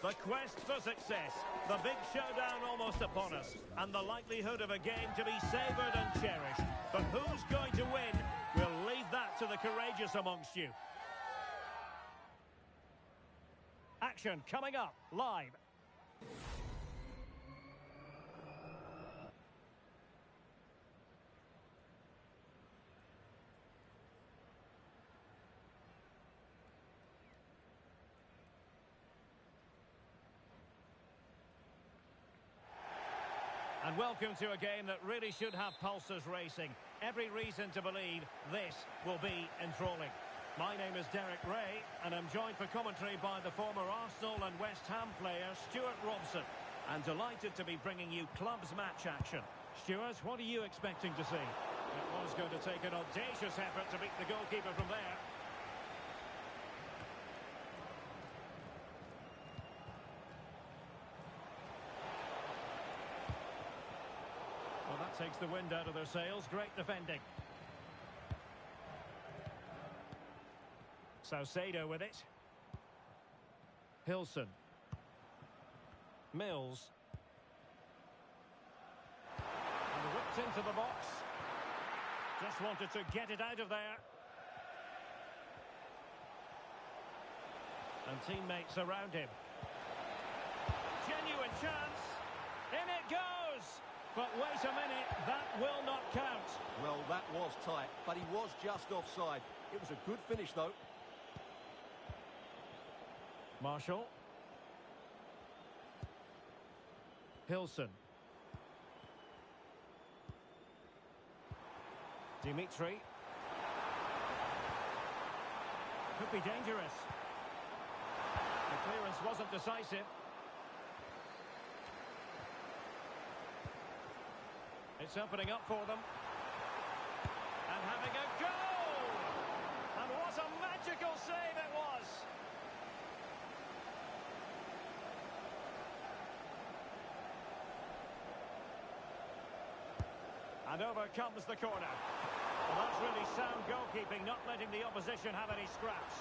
The quest for success, the big showdown almost upon us, and the likelihood of a game to be savoured and cherished. But who's going to win? We'll leave that to the courageous amongst you. Action coming up, live. And welcome to a game that really should have pulses racing. Every reason to believe this will be enthralling. My name is Derek Ray, and I'm joined for commentary by the former Arsenal and West Ham player Stuart Robson. And delighted to be bringing you clubs match action. Stuart, what are you expecting to see? It was going to take an audacious effort to beat the goalkeeper from there. Well, that takes the wind out of their sails. Great defending. TWID with it. Hilson. Mills. And whipped into the box. Just wanted to get it out of there. And teammates around him. Genuine chance. In it goes! But wait a minute, that will not count. Well, that was tight, but he was just offside. It was a good finish, though. Marshall. Hilson. Dimitri. Could be dangerous. The clearance wasn't decisive. It's opening up for them. And having a goal! And what a magical save it was! And over comes the corner. Well, that's really sound goalkeeping, not letting the opposition have any scraps.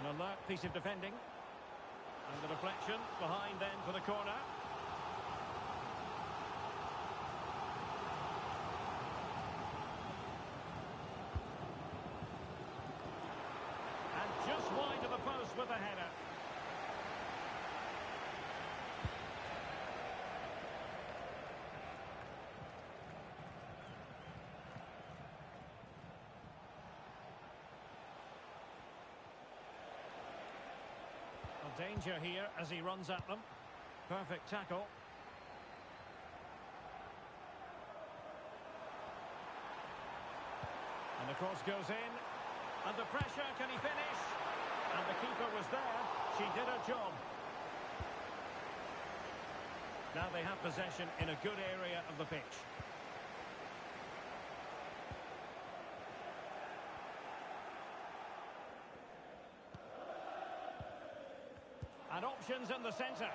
An alert piece of defending. And the deflection behind then for the corner. Just wide of the post with the header. A danger here as he runs at them. Perfect tackle. And the cross goes in. Under pressure, can he finish? And the keeper was there. She did her job. Now they have possession in a good area of the pitch. And options in the centre.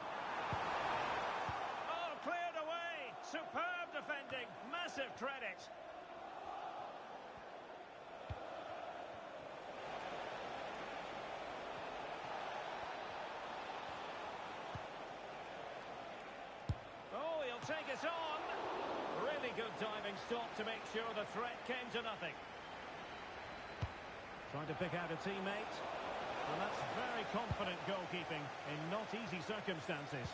Oh, cleared away. Superb defending. Massive credit. Oh, he'll take it on. Really good diving stop to make sure the threat came to nothing. Trying to pick out a teammate. And that's very confident goalkeeping in not easy circumstances.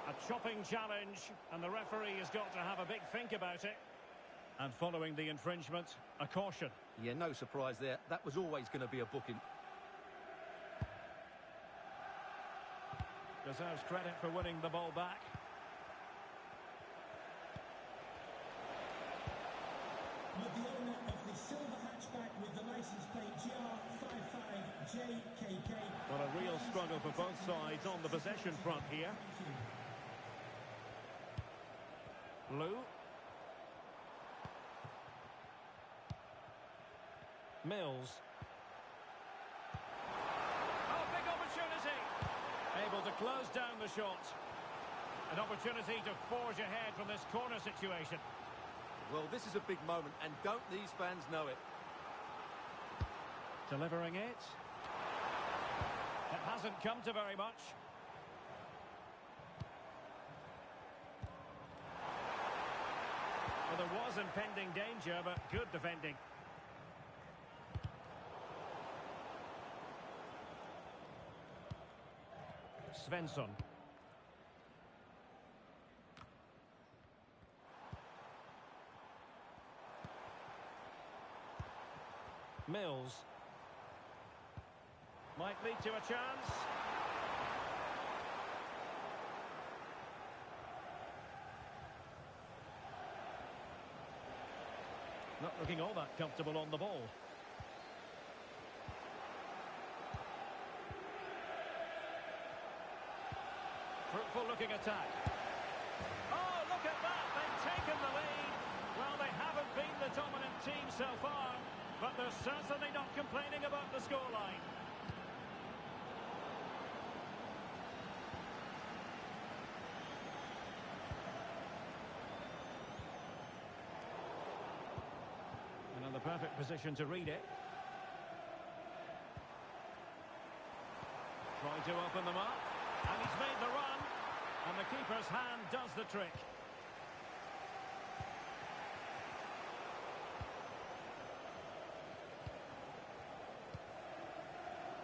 A chopping challenge, and the referee has got to have a big think about it. And following the infringement, a caution. Yeah, no surprise there. That was always going to be a booking. Deserves credit for winning the ball back. With the owner of the silver hatchback with the licence plate GR55JKK. Well, a real struggle for both sides on the possession front here. Lou. Mills. Oh, big opportunity. Able to close down the shot. An opportunity to forge ahead from this corner situation. Well, this is a big moment, and don't these fans know it? Delivering it. It hasn't come to very much. Well, there was impending danger, but good defending. Svensson. Mills. Might lead to a chance. Not looking all that comfortable on the ball. Fruitful looking attack. Oh, look at that! They've taken the lead. Well, they haven't been the dominant team so far, but they're certainly not complaining about the scoreline. And in the perfect position to read it. Trying to open them up. And he's made the run. And the keeper's hand does the trick.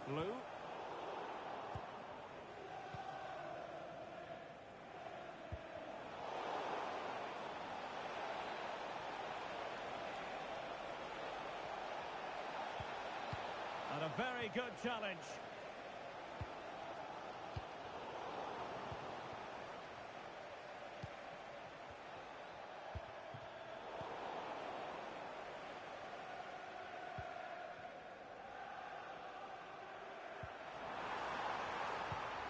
Blue. And a very good challenge.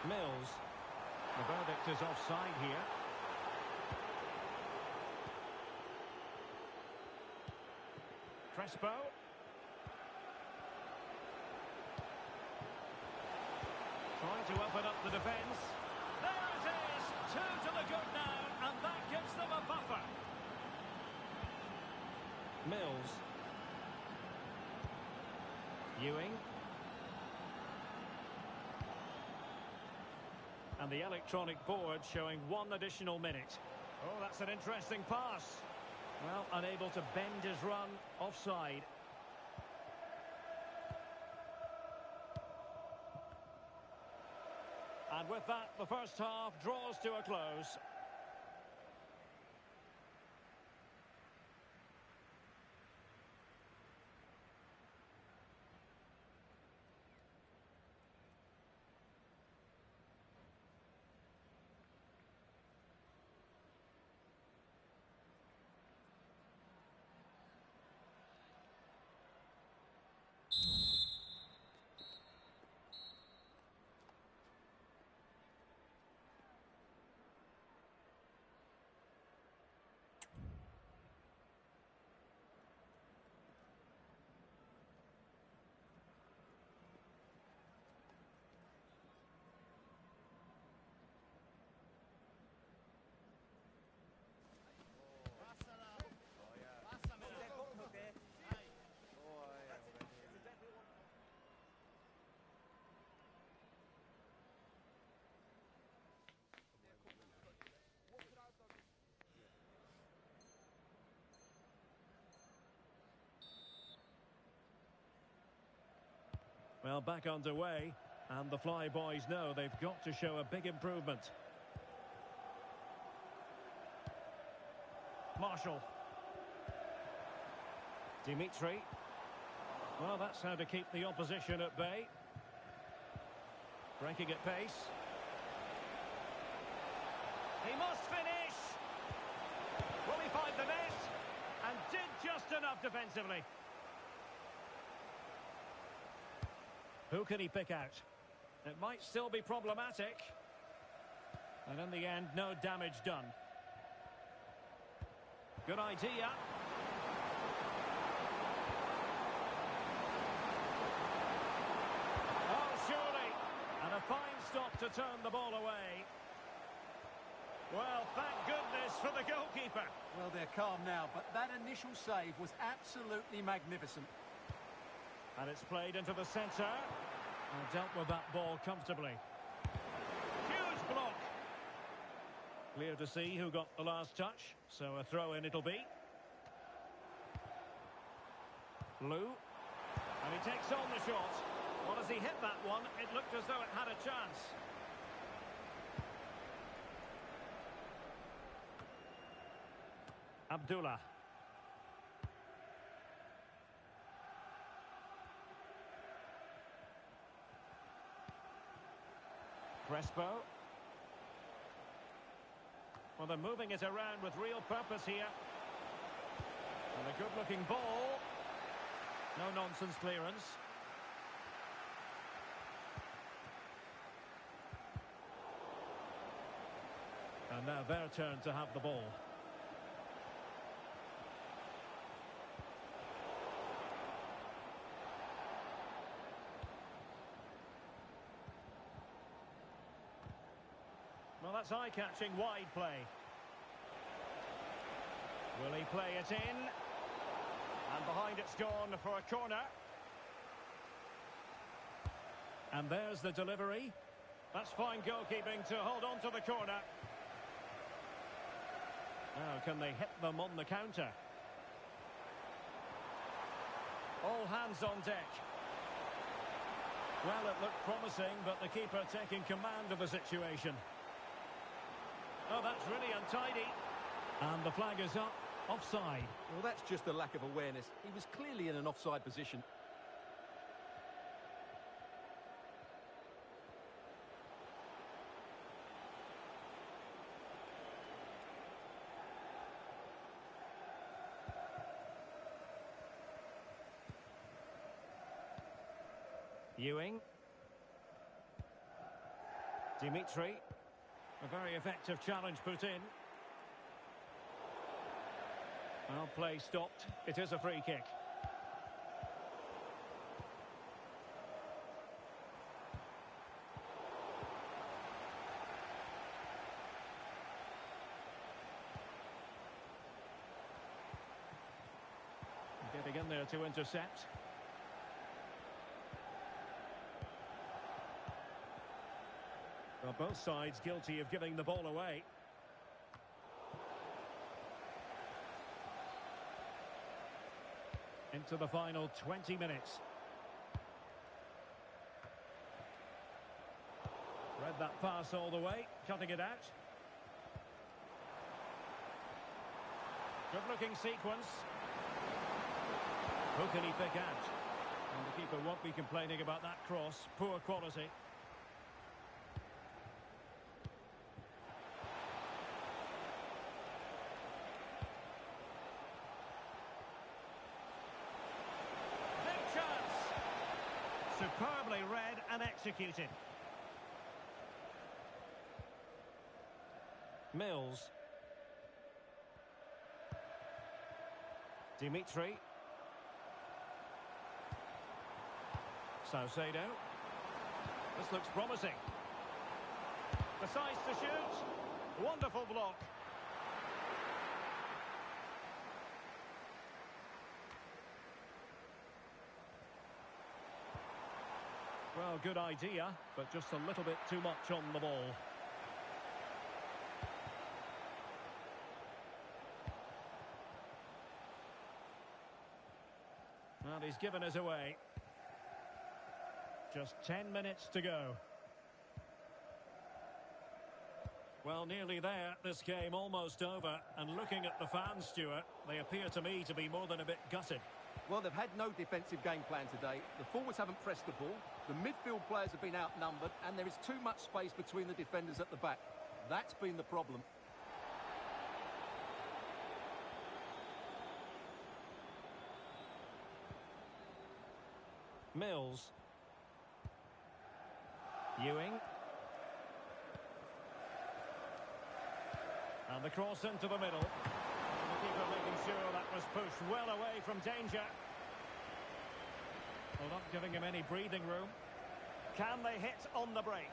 Mills. The verdict is offside here. Crespo. Trying to open up the defence. There it is! 2 to the good now, and that gives them a buffer. Mills. Ewing. And the electronic board showing 1 additional minute. Oh, that's an interesting pass. Well, unable to bend his run, offside. And with that, the first half draws to a close. Well, back underway, and the Fly Boys know they've got to show a big improvement. Marshall. Dimitri. Well, that's how to keep the opposition at bay. Breaking at pace. He must finish! Will he find the net? And did just enough defensively. Who can he pick out? It might still be problematic. And in the end, no damage done. Good idea. Oh, surely. And a fine stop to turn the ball away. Well, thank goodness for the goalkeeper. Well, they're calm now, but that initial save was absolutely magnificent. And it's played into the centre. And dealt with that ball comfortably. Huge block. Clear to see who got the last touch. So a throw-in it'll be. Lou. And he takes on the shot. Well, as he hit that one, it looked as though it had a chance. Abdullah. Crespo. Well, they're moving it around with real purpose here. And a good-looking ball. No-nonsense clearance. And now their turn to have the ball. Well, that's eye-catching wide play. Will he play it in? And behind it's gone for a corner. And there's the delivery. That's fine goalkeeping to hold on to the corner. Now, can they hit them on the counter? All hands on deck. Well, it looked promising, but the keeper taking command of the situation. Oh, that's really untidy. And the flag is up. Offside. Well, that's just a lack of awareness. He was clearly in an offside position. Ewing. Dimitri. A very effective challenge put in. Well, play stopped. It is a free kick. Getting in there to intercept. Well, both sides guilty of giving the ball away. Into the final 20 minutes. Read that pass all the way, cutting it out. Good-looking sequence. Who can he pick out? And the keeper won't be complaining about that cross. Poor quality. Superbly read and executed. Mills. Dimitri. Saucedo. This looks promising. Decides to shoot. Wonderful block. Well, good idea, but just a little bit too much on the ball. And he's given us away. Just 10 minutes to go. Well, nearly there. This game almost over. And looking at the fans, Stuart, they appear to me to be more than a bit gutted. Well, they've had no defensive game plan today. The forwards haven't pressed the ball. The midfield players have been outnumbered, and there is too much space between the defenders at the back. That's been the problem. Mills. Ewing. And the cross into the middle. And the keeper making sure that was pushed well away from danger. Well, not giving him any breathing room. Can they hit on the break?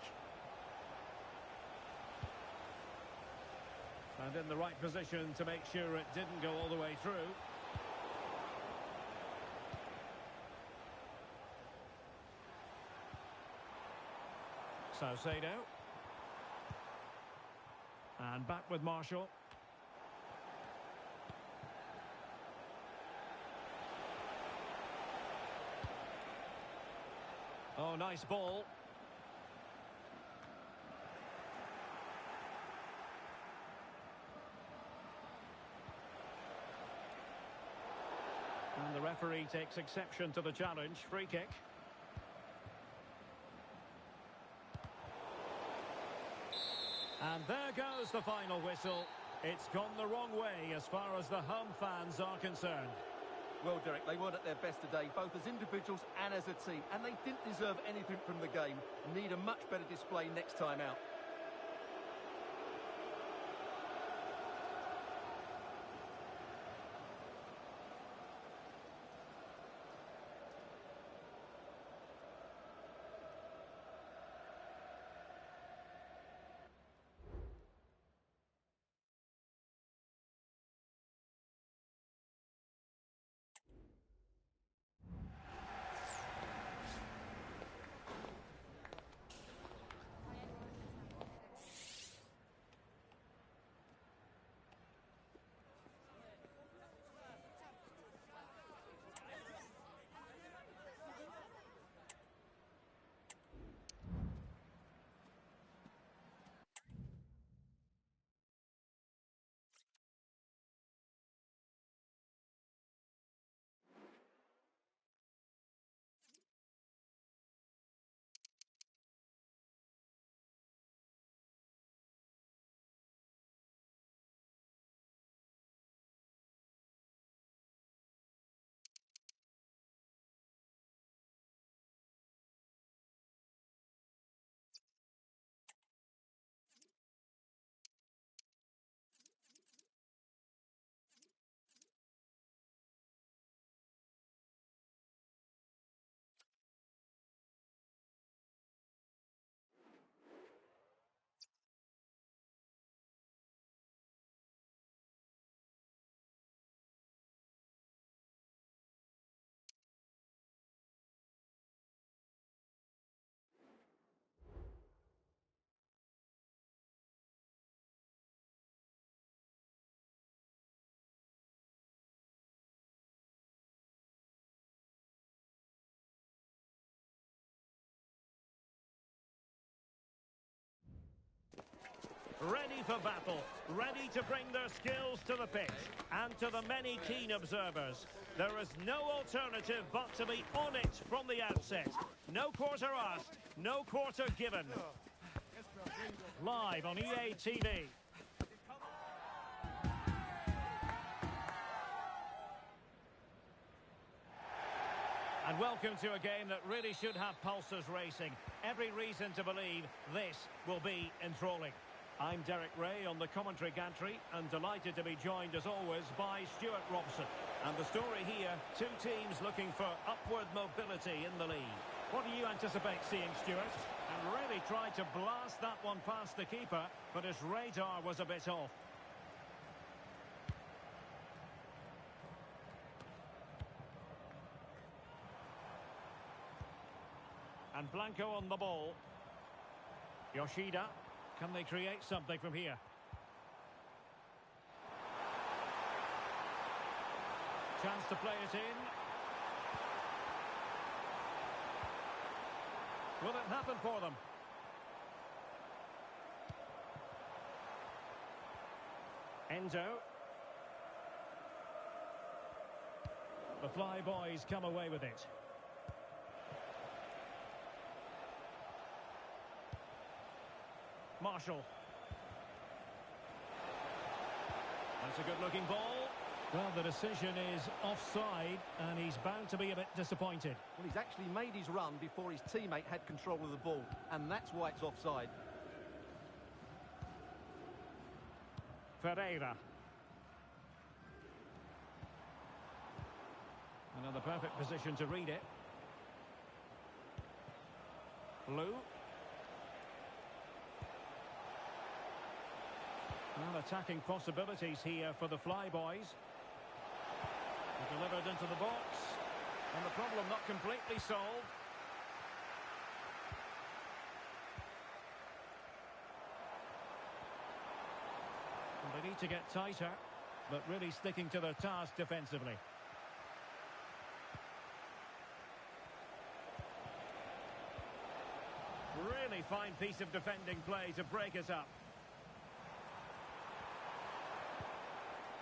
And in the right position to make sure it didn't go all the way through. TWID. And back with Marshall. Oh, nice ball. And the referee takes exception to the challenge. Free kick. And there goes the final whistle. It's gone the wrong way as far as the home fans are concerned. Well, Derek, they weren't at their best today, both as individuals and as a team, and they didn't deserve anything from the game. Need a much better display next time out. Ready for battle, ready to bring their skills to the pitch. And to the many keen observers, there is no alternative but to be on it from the outset. No quarter asked, no quarter given. Live on EA TV. And welcome to a game that really should have pulses racing. Every reason to believe this will be enthralling. I'm Derek Ray on the commentary gantry and delighted to be joined as always by Stuart Robson. And the story here, two teams looking for upward mobility in the league. What do you anticipate seeing, Stuart? And really tried to blast that one past the keeper, but his radar was a bit off. And Blanco on the ball. Yoshida. Can they create something from here? Chance to play it in. Will it happen for them? Endo. The Fly Boys come away with it. Marshall. That's a good-looking ball. Well, the decision is offside, and he's bound to be a bit disappointed. Well, he's actually made his run before his teammate had control of the ball, and that's why it's offside. Ferreira. Another perfect position to read it. Blue. Well, attacking possibilities here for the Fly Boys. Delivered into the box. And the problem not completely solved. need to get tighter, but really sticking to their task defensively. Really fine piece of defending play to break us up.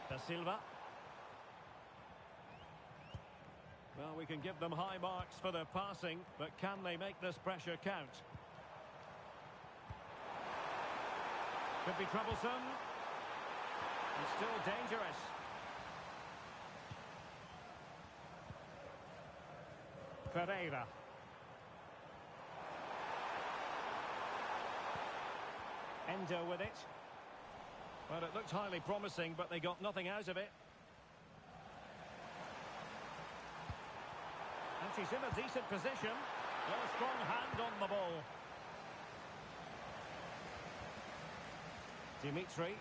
Da Silva. Well, we can give them high marks for their passing, but can they make this pressure count? Could be troublesome. And still dangerous. Ferreira. Endo with it. Well, it looked highly promising, but they got nothing out of it. And she's in a decent position. A strong hand on the ball. Dimitri.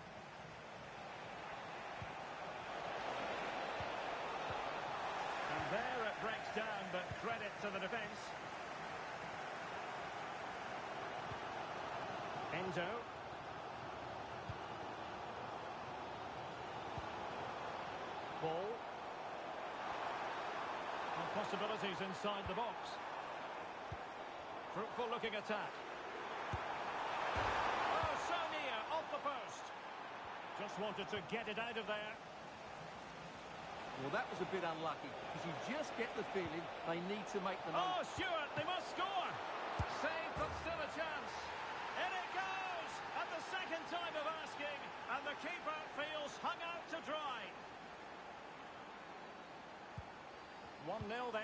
And there it breaks down, but credit to the defence. Endo. Ball. And possibilities inside the box. Fruitful looking attack. Oh, so near, off the post. Just wanted to get it out of there. Well, that was a bit unlucky, because you just get the feeling they need to make the most. Oh, Stewart, they must score. Save, but still a chance. In it goes, at the second time of asking, and the keeper feels hung out to dry. 1-0 then.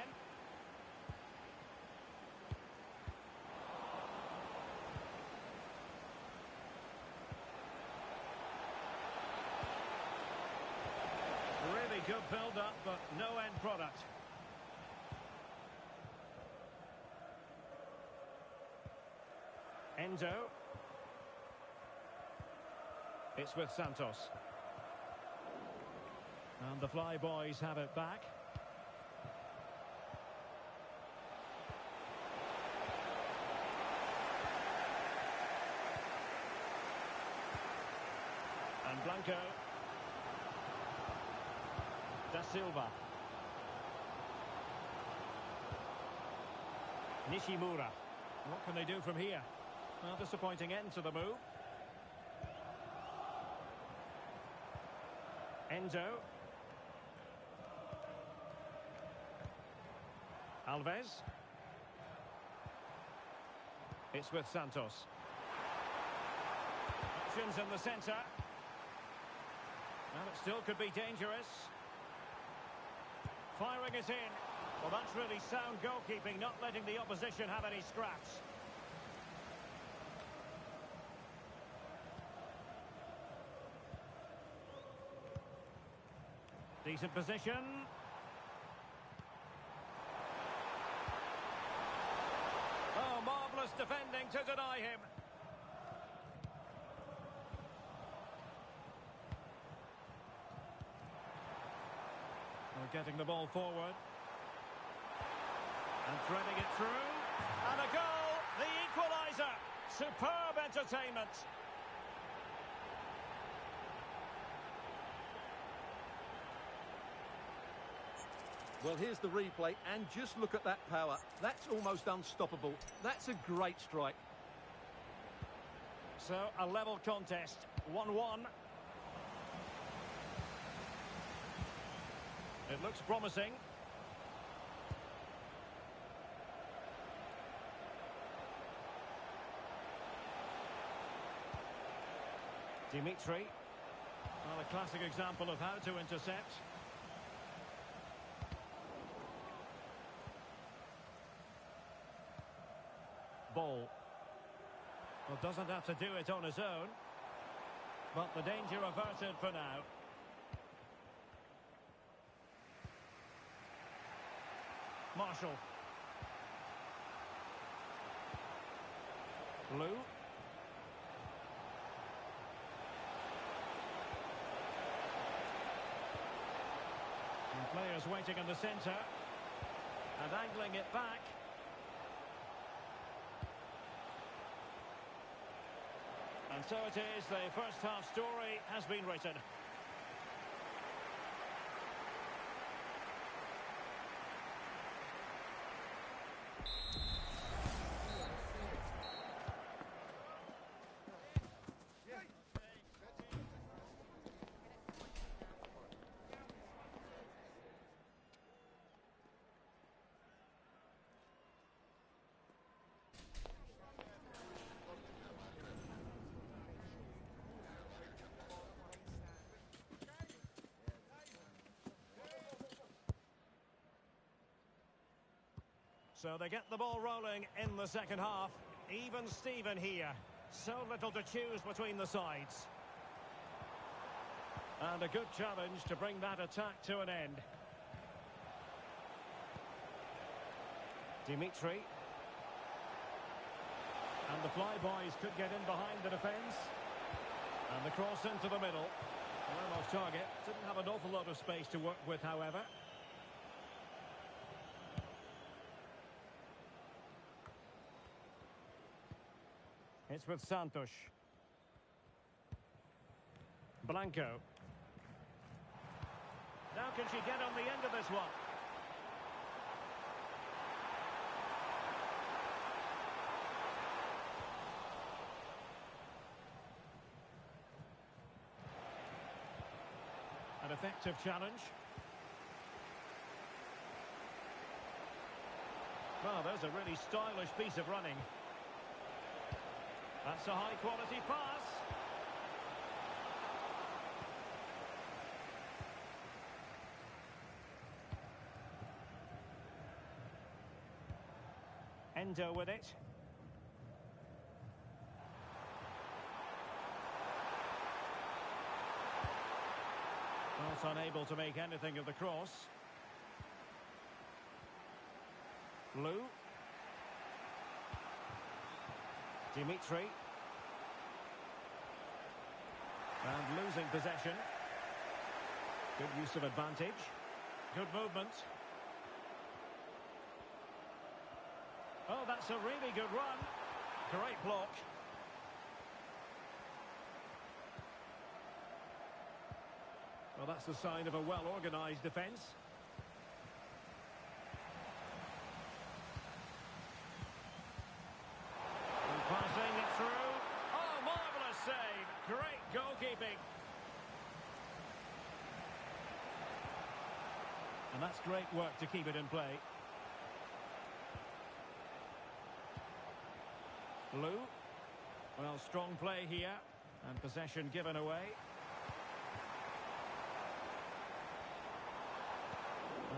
Really good build-up, but no end product. Endo. It's with Santos. And the Fly Boys have it back. And Blanco. Da Silva. Nishimura. What can they do from here? Well, disappointing end to the move. Endo. Alves. It's with Santos. Options in the centre. And it still could be dangerous. Firing it in. Well, that's really sound goalkeeping, not letting the opposition have any scraps. Decent position. Oh, marvellous defending to deny him. We're getting the ball forward. And threading it through. And a goal, the equaliser. Superb entertainment. Well, here's the replay, and just look at that power. That's almost unstoppable. That's a great strike. So, a level contest, 1-1. It looks promising. Dimitri. Well, a classic example of how to intercept. Ball. Well, doesn't have to do it on his own. But the danger averted for now. Marshall. Blue. And players waiting in the centre. And angling it back. And And so it is, the first half story has been written. So they get the ball rolling in the second half. Even Steven here. So little to choose between the sides. And a good challenge to bring that attack to an end. Dimitri. And the flyboys could get in behind the defence. And the cross into the middle. Well off target. Didn't have an awful lot of space to work with, however. It's with Santos. Blanco. Now can she get on the end of this one? An effective challenge. Well, there's a really stylish piece of running. That's a high-quality pass. Endo with it. Well, unable to make anything of the cross. Lou. Dimitri. And losing possession. Good use of advantage. Good movement. Oh, that's a really good run. Great block. Well, that's the sign of a well-organised defence. Passing it through. Oh, marvellous save. Great goalkeeping. And that's great work to keep it in play. Lou. Well, strong play here. And possession given away.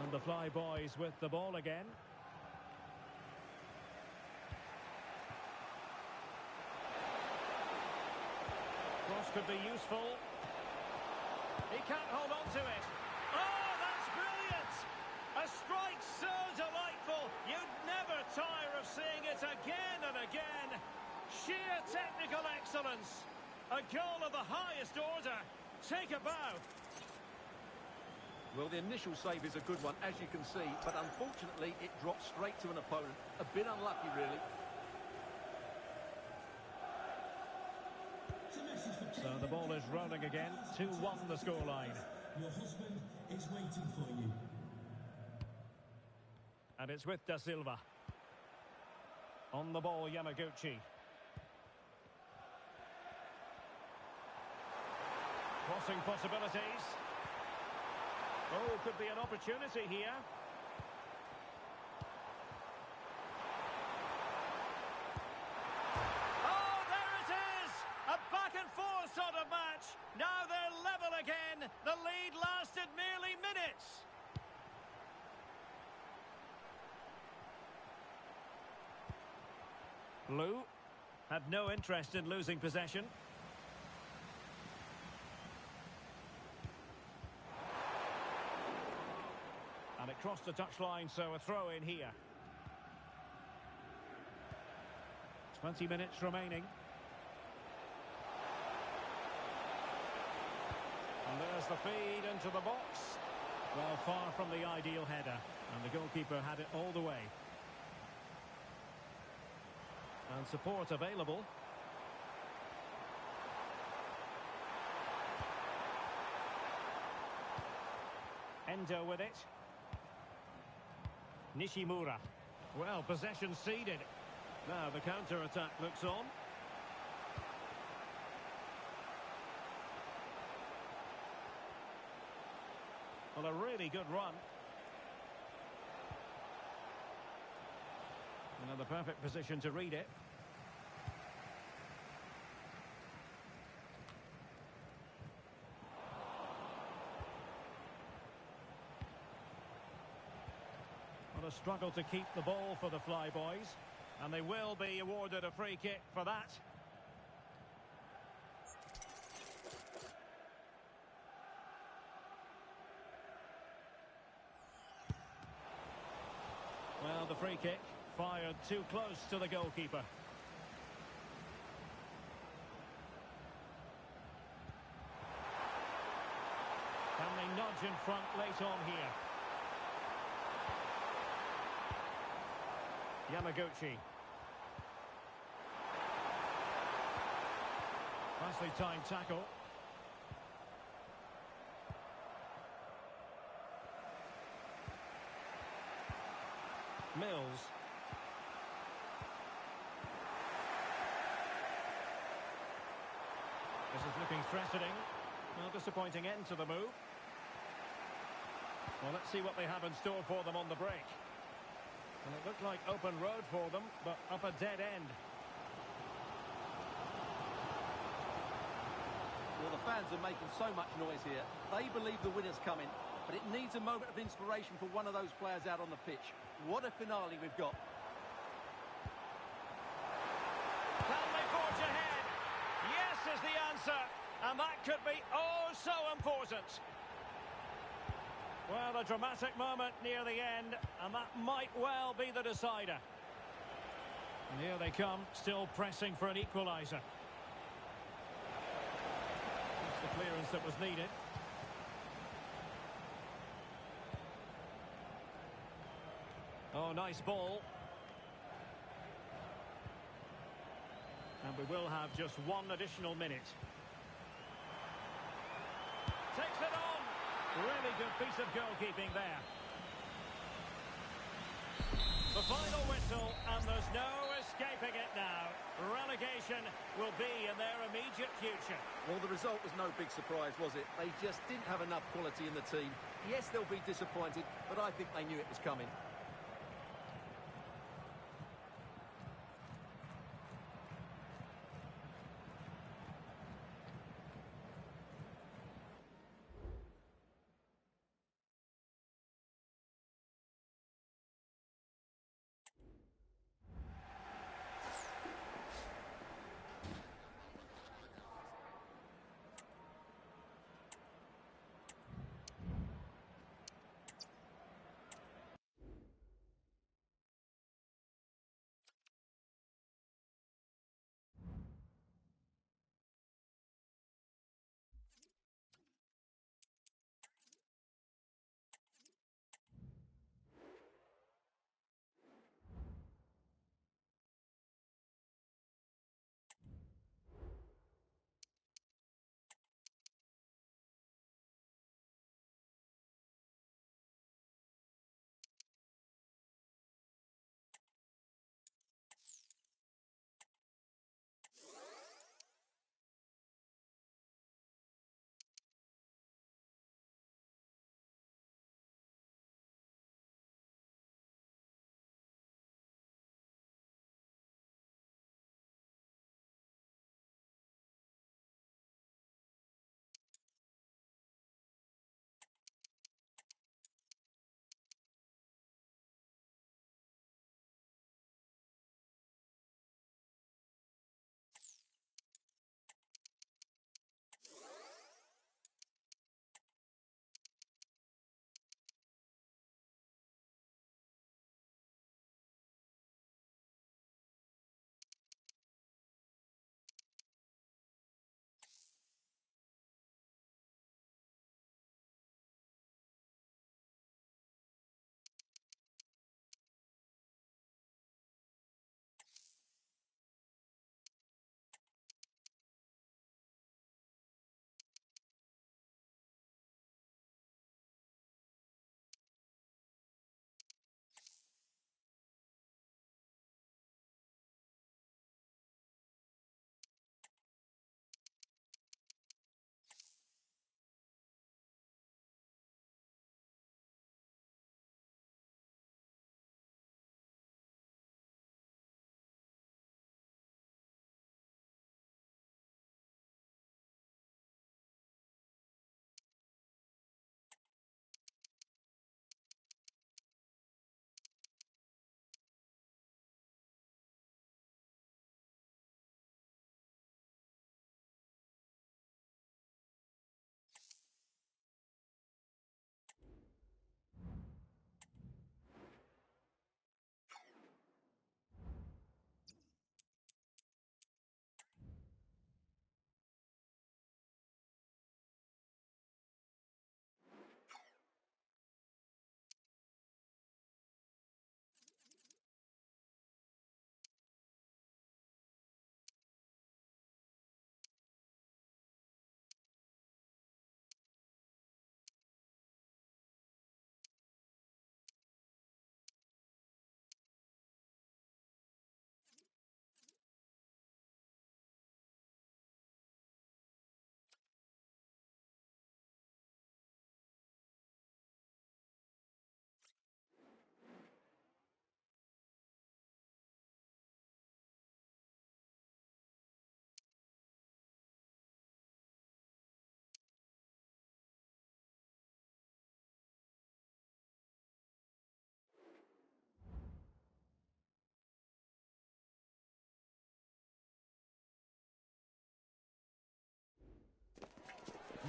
And the Flyboys with the ball again. Cross could be useful. He can't hold on to it. Oh, that's brilliant! A strike so delightful. You'd never tire of seeing it again and again. Sheer technical excellence. A goal of the highest order. Take a bow. Well, the initial save is a good one, as you can see, but unfortunately it dropped straight to an opponent. A bit unlucky, really. So the ball is rolling again. 2-1 the scoreline. Your husband is waiting for you. And it's with Da Silva. On the ball, Yamaguchi. Crossing possibilities. Oh, could be an opportunity here. Oh, there it is! A back-and-forth sort of match. Now they're level again. The lead lasted merely minutes. Lou had no interest in losing possession. And it crossed the touchline, so a throw in here. 20 minutes remaining. And there's the feed into the box. Well, far from the ideal header. And the goalkeeper had it all the way. And support available. Endo with it. Nishimura. Well, possession ceded. Now the counter-attack looks on. Well, a really good run. Another perfect position to read it. What a struggle to keep the ball for the Flyboys. And they will be awarded a free kick for that. Well, the free kick fired too close to the goalkeeper. Can they nudge in front late on here? Yamaguchi. Nicely timed tackle. Mills. This is looking threatening. Well, disappointing end to the move. Well, let's see what they have in store for them on the break. And it looked like open road for them, but up a dead end. Well, the fans are making so much noise here. They believe the winner's coming, but it needs a moment of inspiration for one of those players out on the pitch. What a finale we've got. Can they forge ahead? Yes is the answer, and that could be oh so important. Well, a dramatic moment near the end, and that might well be the decider. And here they come, still pressing for an equaliser. That's the clearance that was needed. Oh, nice ball. And we will have just one additional minute. Takes it on. Really good piece of goalkeeping there. The final whistle, and there's no escaping it now. Relegation will be in their immediate future. Well, the result was no big surprise, was it? They just didn't have enough quality in the team. Yes, they'll be disappointed, but I think they knew it was coming.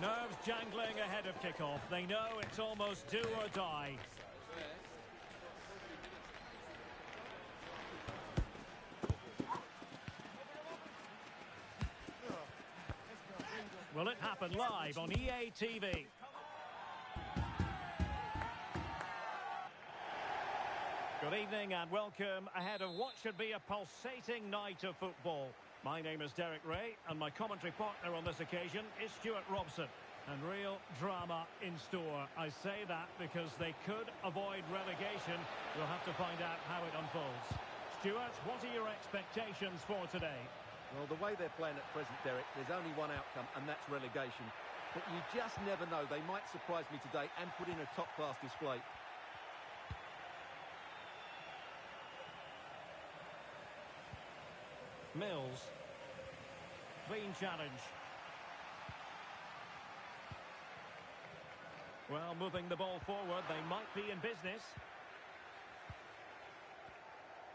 Nerves jangling ahead of kickoff. They know it's almost do or die. Will it happen live on EA TV? Good evening and welcome ahead of what should be a pulsating night of football. My name is Derek Ray and my commentary partner on this occasion is Stuart Robson. And real drama in store. I say that because they could avoid relegation. We'll have to find out how it unfolds. Stuart, what are your expectations for today? Well, the way they're playing at present, Derek, there's only one outcome, and that's relegation. But you just never know. They might surprise me today and put in a top-class display. Mills. Clean challenge. Well, moving the ball forward, they might be in business.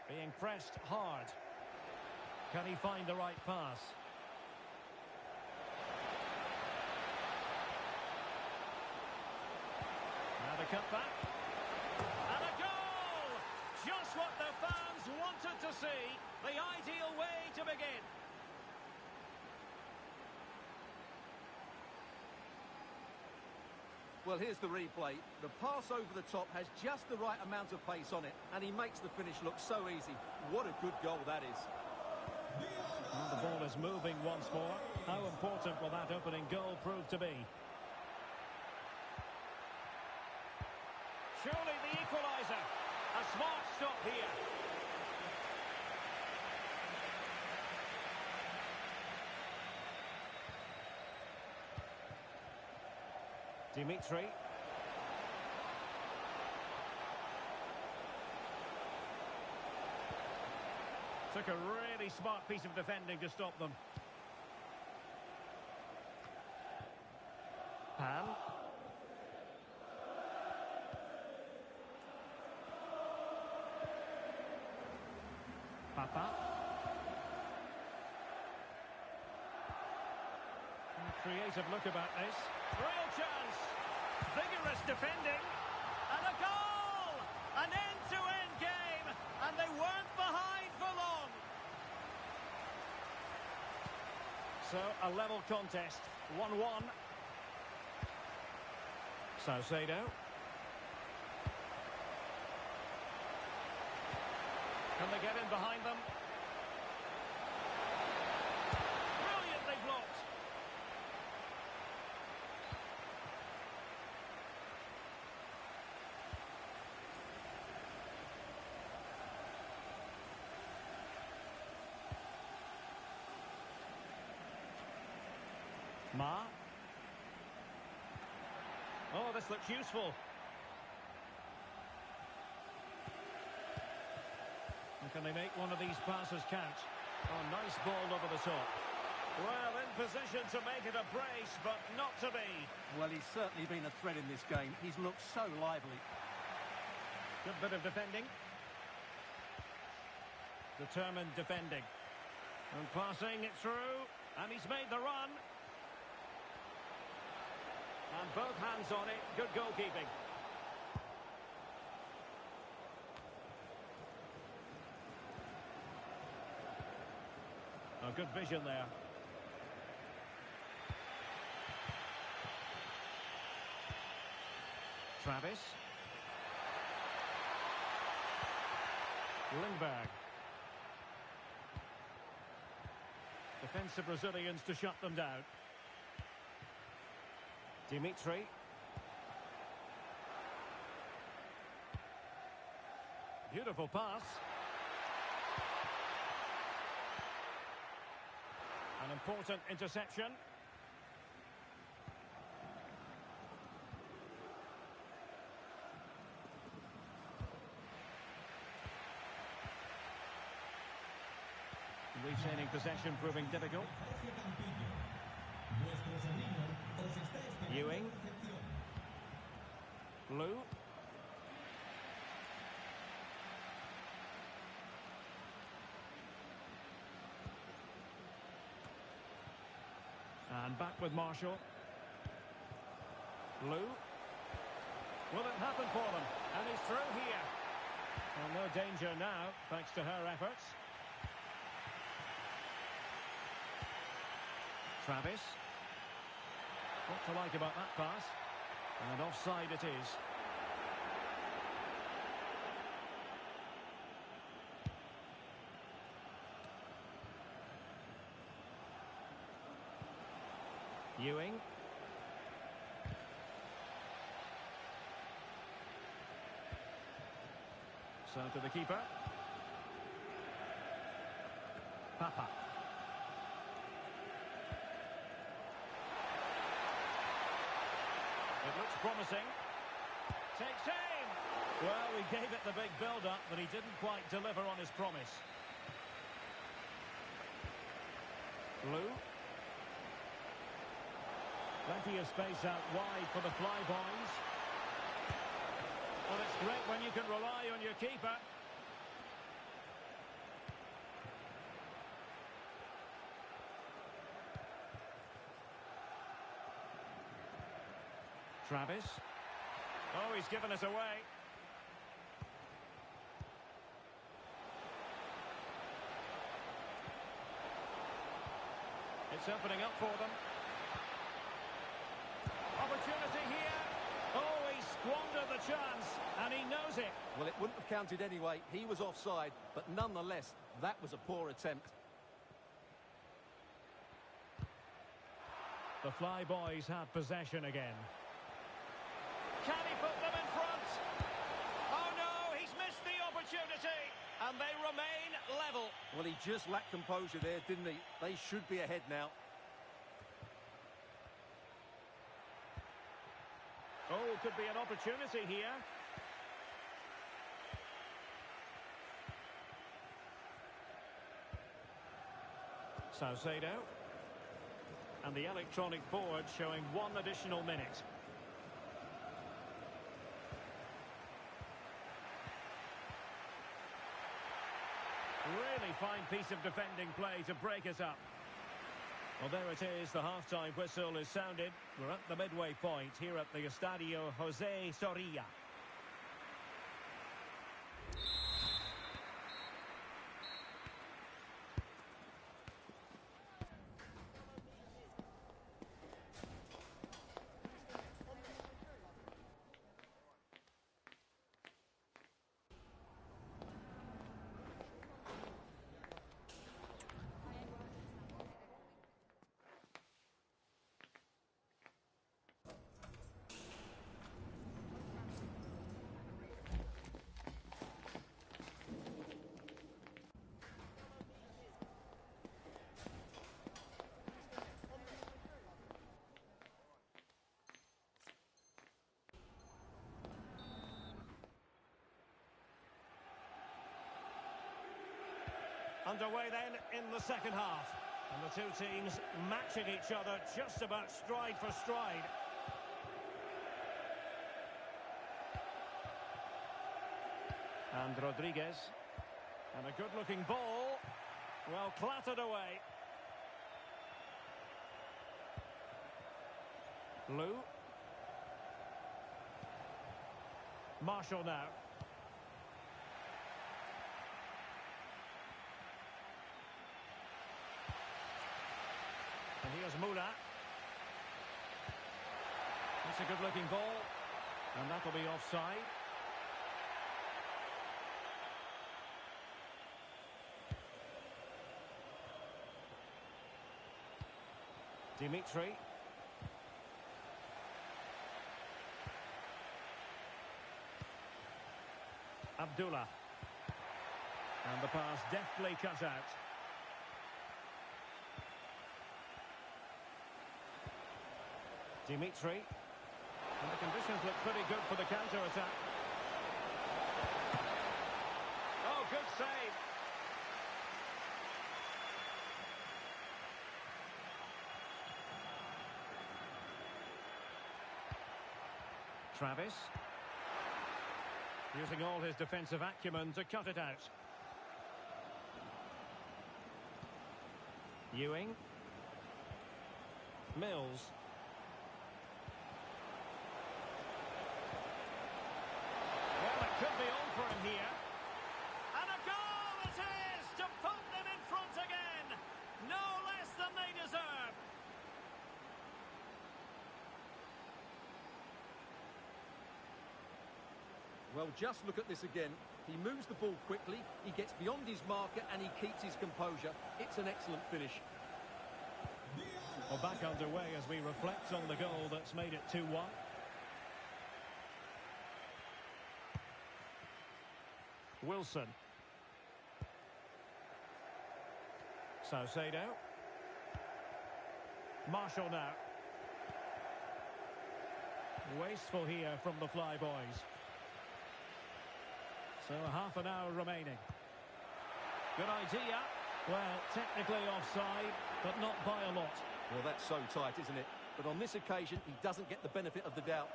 Being pressed hard. Can he find the right pass? Now the cutback. And a goal! Just what the fans wanted to see. The ideal way to begin. Well, here's the replay. The pass over the top has just the right amount of pace on it, and he makes the finish look so easy. What a good goal that is. Well, the ball is moving once more. How important will that opening goal prove to be? Surely the equaliser. A smart stop here. Dimitri. Took a really smart piece of defending to stop them. Pan. Papa. Creative look about this. Real chance. Vigorous defending. And a goal! An end-to-end game. And they weren't behind for long. So, a level contest. 1-1. Salcedo. Can they get in behind them? Brilliantly blocked. Ma. Oh, this looks useful. And can they make one of these passes count? Oh, nice ball over the top. Well, in position to make it a brace, but not to be. Well, he's certainly been a threat in this game. He's looked so lively. Good bit of defending. Determined defending. And passing it through. And he's made the run. And both hands on it. Good goalkeeping. Oh, good vision there. Travis. Lindberg. Defensive Brazilians to shut them down. Dimitri. Beautiful pass. An important interception. Retaining possession proving difficult. Ewing. Blue. And back with Marshall. Lou. Will it happen for them? And he's through here. Well, no danger now, thanks to her efforts. Travis. What to like about that pass? And offside it is. Ewing. So to the keeper. Papa. It looks promising. Takes aim. Well, he gave it the big build-up, but he didn't quite deliver on his promise. Lou. Plenty of space out wide for the flyboys. Well, it's great when you can rely on your keeper. Travis. Oh, he's given us away. It's opening up for them. Opportunity here. Oh, he squandered the chance, and he knows it. Well, it wouldn't have counted anyway. He was offside, but nonetheless, that was a poor attempt. The Flyboys have possession again. Can he put them in front? Oh no, he's missed the opportunity, and they remain level. Well, he just lacked composure there, didn't he? They should be ahead now. Oh, could be an opportunity here. Salcedo. And the electronic board showing 1 additional minute. Really fine piece of defending play to break us up. Well, there it is. The half-time whistle is sounded. We're at the midway point here at the Estadio José Zorrilla. Underway then in the second half. And the two teams matching each other just about stride for stride. And Rodriguez. And a good-looking ball. Well, clattered away. Lou. Marshall now. And here's Mula. That's a good-looking ball. And that'll be offside. Dimitri. Abdullah. And the pass deftly cut out. Dimitri. And the conditions look pretty good for the counter-attack. Oh, good save. Travis. Using all his defensive acumen to cut it out. Ewing. Mills. here. And a goal it is to put them in front again. No less than they deserve. Well, just look at this again. He moves the ball quickly, he gets beyond his marker and he keeps his composure. It's an excellent finish. Well, back underway as we reflect on the goal that's made it 2-1. Wilson. TWID. Marshall now. Wasteful here from the Fly Boys. So half an hour remaining. Good idea. Well, technically offside, but not by a lot. Well, that's so tight, isn't it? But on this occasion, he doesn't get the benefit of the doubt.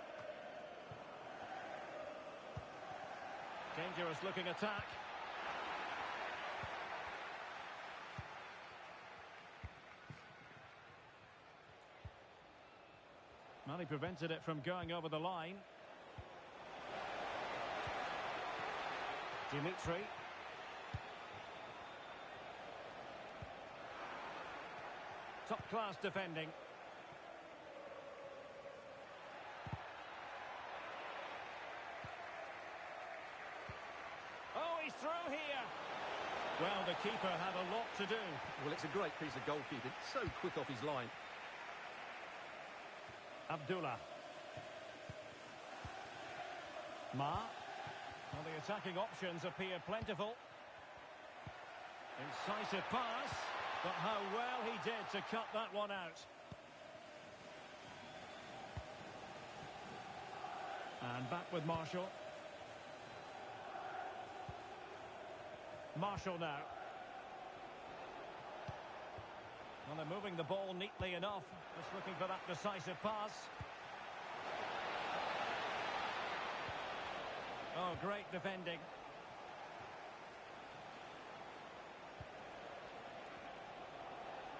Dangerous looking attack. Well, he prevented it from going over the line. Dimitri. Top class defending. Oh, he's through here. Well, the keeper had a lot to do. Well, it's a great piece of goalkeeping. So quick off his line. Abdullah. Ma. Well, the attacking options appear plentiful. Incisive pass, but how well he did to cut that one out. And back with Marshall. Marshall now. Well, they're moving the ball neatly enough. Just looking for that decisive pass. Oh, great defending.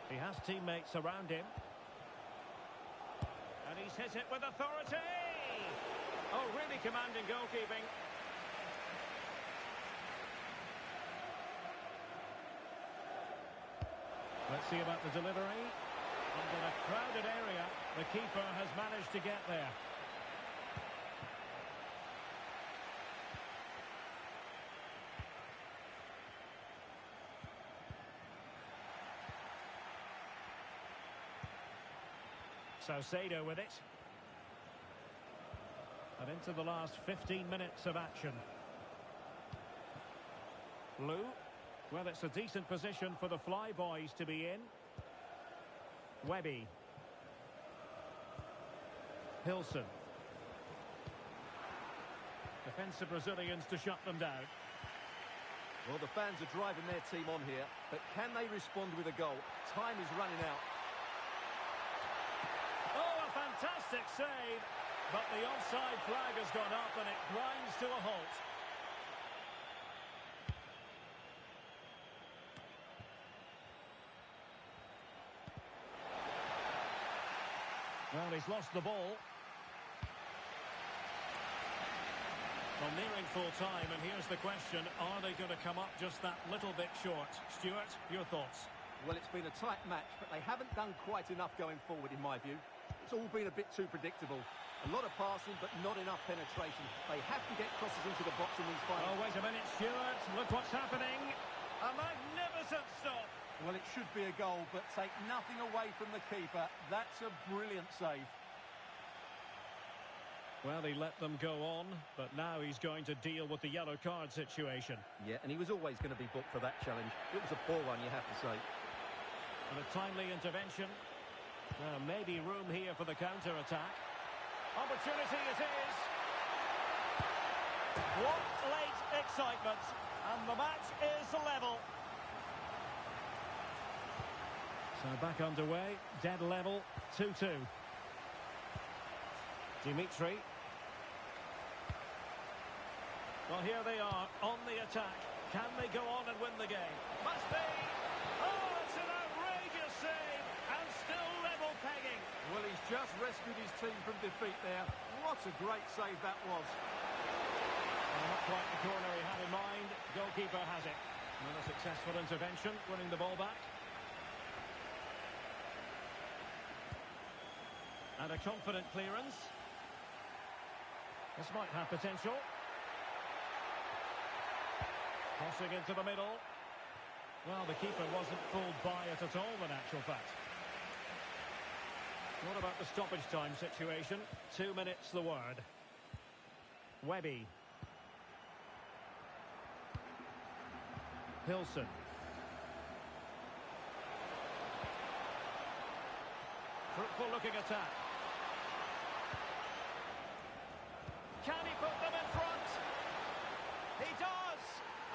He has teammates around him. And he's hit it with authority. Oh, really commanding goalkeeping. Let's see about the delivery. And in a crowded area, the keeper has managed to get there. TWID with it. And into the last 15 minutes of action. Lou. Well, it's a decent position for the Fly Boys to be in. Webby. Hilson. Defensive Brazilians to shut them down. Well, the fans are driving their team on here, but can they respond with a goal? Time is running out. Oh, a fantastic save. But the offside flag has gone up and it grinds to a halt. Well, he's lost the ball. Well, nearing full time, and here's the question. Are they going to come up just that little bit short? Stuart, your thoughts? Well, it's been a tight match, but they haven't done quite enough going forward, in my view. It's all been a bit too predictable. A lot of passing, but not enough penetration. They have to get crosses into the box in these finals. Oh, wait a minute, Stuart. Look what's happening. A magnificent stop. Well, it should be a goal, but take nothing away from the keeper. That's a brilliant save. Well, he let them go on, but now he's going to deal with the yellow card situation. Yeah, and he was always going to be booked for that challenge. It was a poor one, you have to say. And a timely intervention. Well, maybe room here for the counter-attack. Opportunity it is. What late excitement. And the match is level. So back underway, dead level, 2-2. Dimitri. Well, here they are on the attack. Can they go on and win the game? Must be. Oh, it's an outrageous save and still level pegging. Well, he's just rescued his team from defeat there. What a great save that was. Well, not quite the corner he had in mind. Goalkeeper has it. Another successful intervention, winning the ball back. And a confident clearance. This might have potential. Crossing into the middle. Well, the keeper wasn't fooled by it at all, in actual fact. What about the stoppage time situation? 2 minutes the word. Webby. Hilson. Fruitful looking attack. Can he put them in front? He does!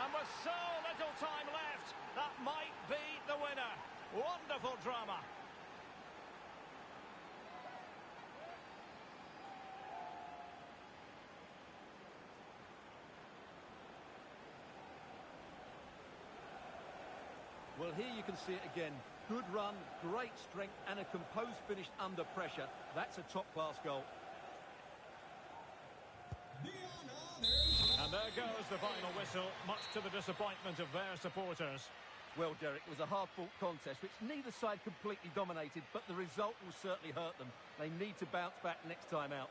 And with so little time left, that might be the winner. Wonderful drama. Well, here you can see it again. Good run, great strength, and a composed finish under pressure. That's a top-class goal. And there goes the final whistle, much to the disappointment of their supporters. Well, Derek, it was a hard-fought contest, which neither side completely dominated, but the result will certainly hurt them. They need to bounce back next time out.